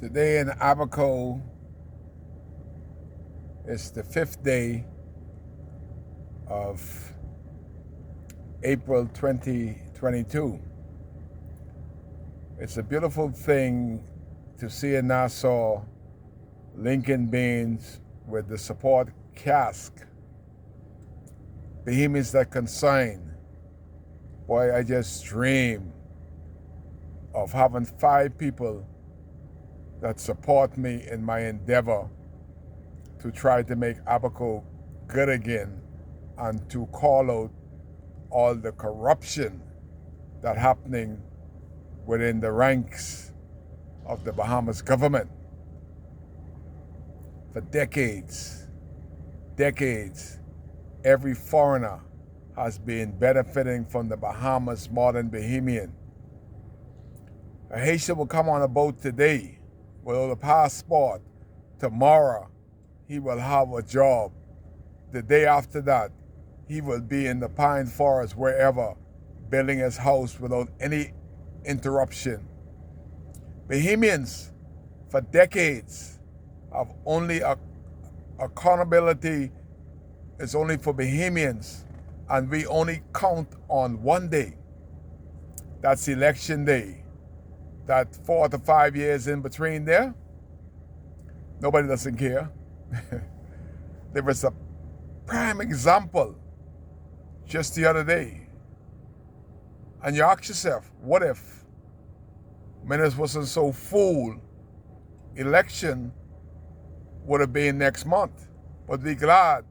Today in Abaco is the 5th day of April 2022. It's a beautiful thing to see in Nassau Lincoln beans with the support cask. Behemoths that consign. Boy, I just dream of having 5 people that support me in my endeavor to try to make Abaco good again and to call out all the corruption that's happening within the ranks of the Bahamas government. For decades, every foreigner has been benefiting from the Bahamas modern Bahamian. A Haitian will come on a boat today without a passport. Tomorrow, he will have a job. The day after that, he will be in the pine forest, wherever, building his house without any interruption. Bahamians, for decades, have only accountability is only for Bahamians, and we only count on one day. That's election day. That 4 to 5 years in between there, nobody doesn't care. There was a prime example just the other day. And you ask yourself, what if Menace wasn't so fool? Election would have been next month. But be glad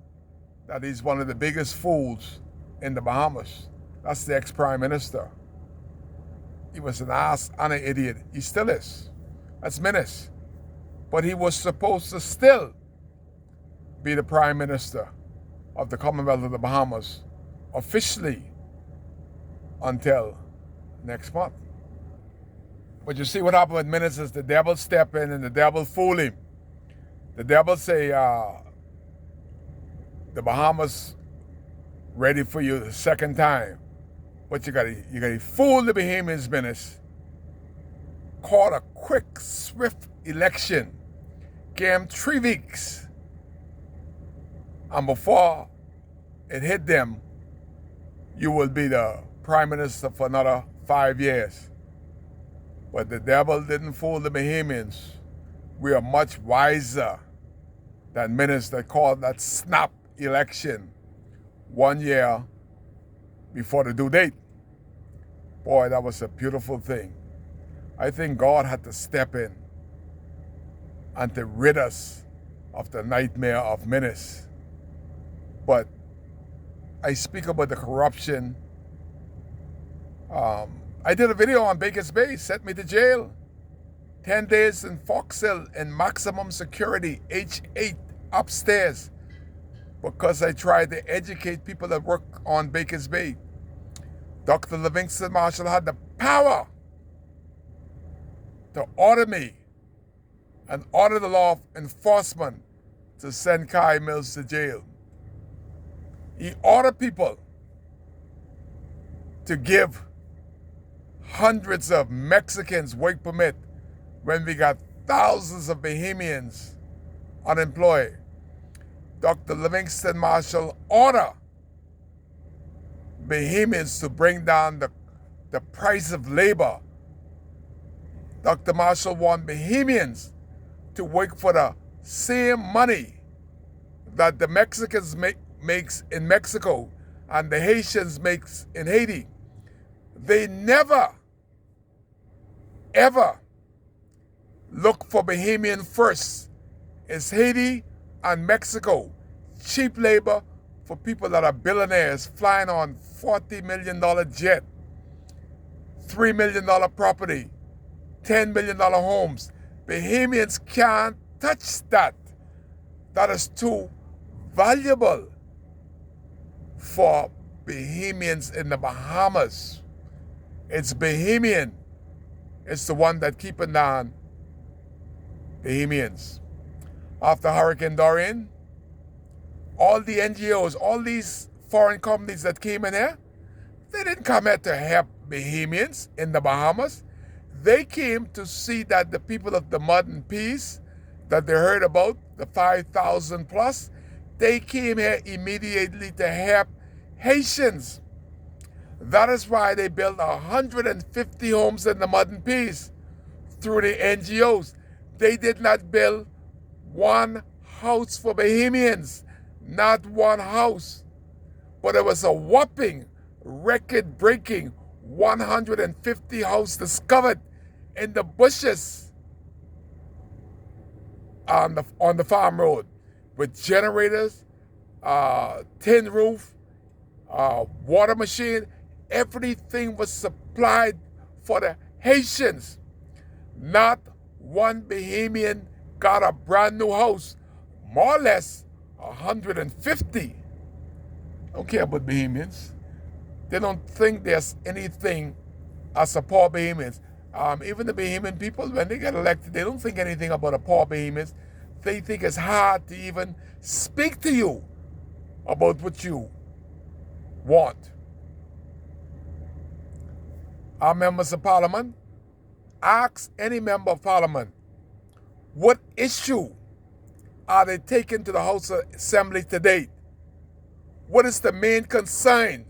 that he's one of the biggest fools in the Bahamas. That's the ex-prime minister. He was an ass and an idiot. He still is. That's Menace. But he was supposed to still be the prime minister of the Commonwealth of the Bahamas officially until next month. But you see what happened with Menace is the devil step in and the devil fool him. The devil say, the Bahamas ready for you the second time. But you gotta fool the Bahamians, Menace. Call a quick, swift election. Gave them 3 weeks. And before it hit them, you will be the prime minister for another 5 years. But the devil didn't fool the Bahamians. We are much wiser than Menace that called that snap election 1 year before the due date. Boy, that was a beautiful thing. I think God had to step in and to rid us of the nightmare of Menace. But I speak about the corruption. I did a video on Baker's Bay, sent me to jail. 10 days in Foxhill in maximum security, H8 upstairs, because I tried to educate people that work on Baker's Bay. Dr. Livingston Marshall had the power to order me and order the law enforcement to send Kai Mills to jail. He ordered people to give hundreds of Mexicans work permit when we got thousands of Bahamians unemployed. Dr. Livingston Marshall ordered Bahamians to bring down the price of labor. Dr. Marshall want Bahamians to work for the same money that the Mexicans makes in Mexico and the Haitians makes in Haiti. They never, ever look for Bahamian first. It's Haiti and Mexico. Cheap labor for people that are billionaires flying on $40 million jet, $3 million property, $10 million homes. Bahamians can't touch that. That is too valuable for Bahamians in the Bahamas. It's Bahamian. It's the one that keeping down Bahamians. After Hurricane Dorian, all the NGOs, all these foreign companies that came in here, they didn't come here to help Bahamians in the Bahamas. They came to see that the people of the Mud and Peace that they heard about, the 5,000 plus, they came here immediately to help Haitians. That is why they built 150 homes in the Mud and Peace through the NGOs. They did not build one house for Bahamians, not one house. But it was a whopping, record-breaking 150 houses discovered in the bushes on the farm road with generators, tin roof, water machine. Everything was supplied for the Haitians. Not one Bahamian got a brand new house. More or less 150. Don't care about Bahamians. They don't think there's anything as a poor Bahamians. Even the Bahamian people, when they get elected, they don't think anything about a poor Bahamians. They think it's hard to even speak to you about what you want. Our members of parliament, ask any member of parliament, what issue are they taking to the House of Assembly today? What is the main concern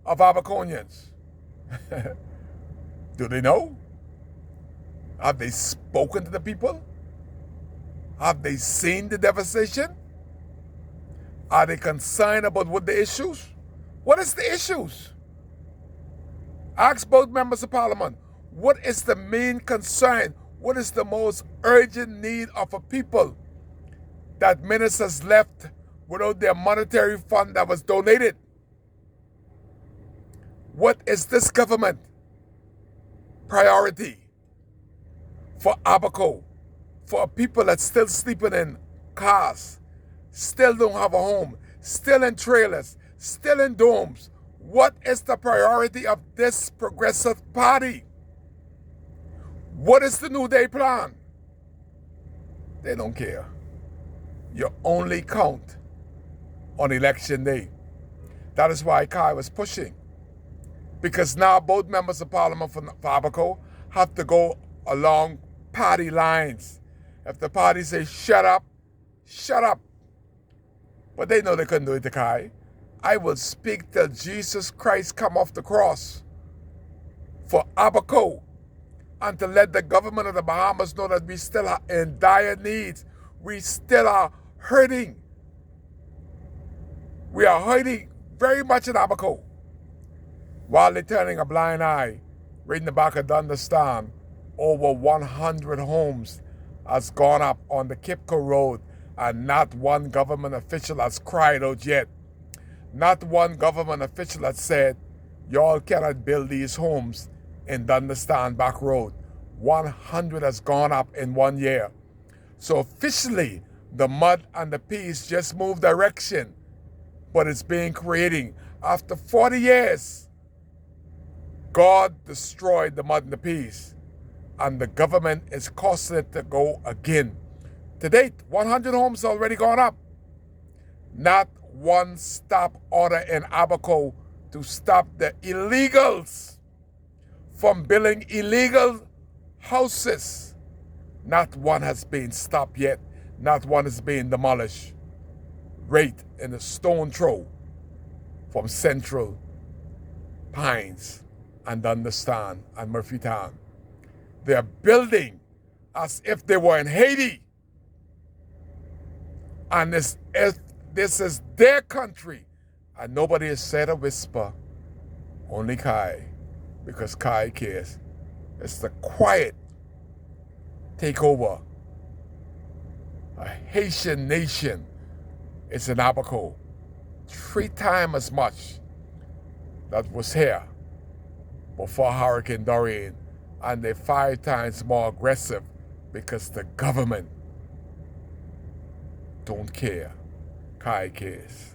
of Abaconians? Do they know? Have they spoken to the people? Have they seen the devastation? Are they concerned about what the issues? What is the issues? Ask both members of parliament, what is the main concern? What is the most urgent need of a people that ministers left without their monetary fund that was donated? What is this government priority for Abaco, for people that's still sleeping in cars, still don't have a home, still in trailers, still in domes? What is the priority of this progressive party? What is the New Day plan? They don't care. You only count on election day. That is why Kai was pushing. Because now both members of parliament for Abaco have to go along party lines. If the party says shut up, shut up. But they know they couldn't do it to Kai. I will speak till Jesus Christ come off the cross for Abaco, and to let the government of the Bahamas know that we still are in dire needs. We still are hurting. We are hurting very much in Abaco. While they're turning a blind eye, right in the back of Dunderstan, over 100 homes has gone up on the Kipco Road, and not one government official has cried out yet. Not one government official has said, y'all cannot build these homes in Dunderstan Back Road. 100 has gone up in 1 year. So officially, the Mud and the Peace just moved direction, but it's being creating. After 40 years, God destroyed the Mud and the Peace, and the government is causing it to go again. To date, 100 homes already gone up. Not one stop order in Abaco to stop the illegals from building illegal houses. Not one has been stopped yet. Not one is being demolished. Right in the stone throw from Central, Pines, and Dunderstan and Murphytown. They are building as if they were in Haiti. And this is their country. And nobody has said a whisper. Only Kai. Because Kai cares. It's the quiet takeover. A Haitian nation is in Abaco. 3 times as much that was here before Hurricane Dorian. And they're 5 times more aggressive because the government don't care. Kai cares.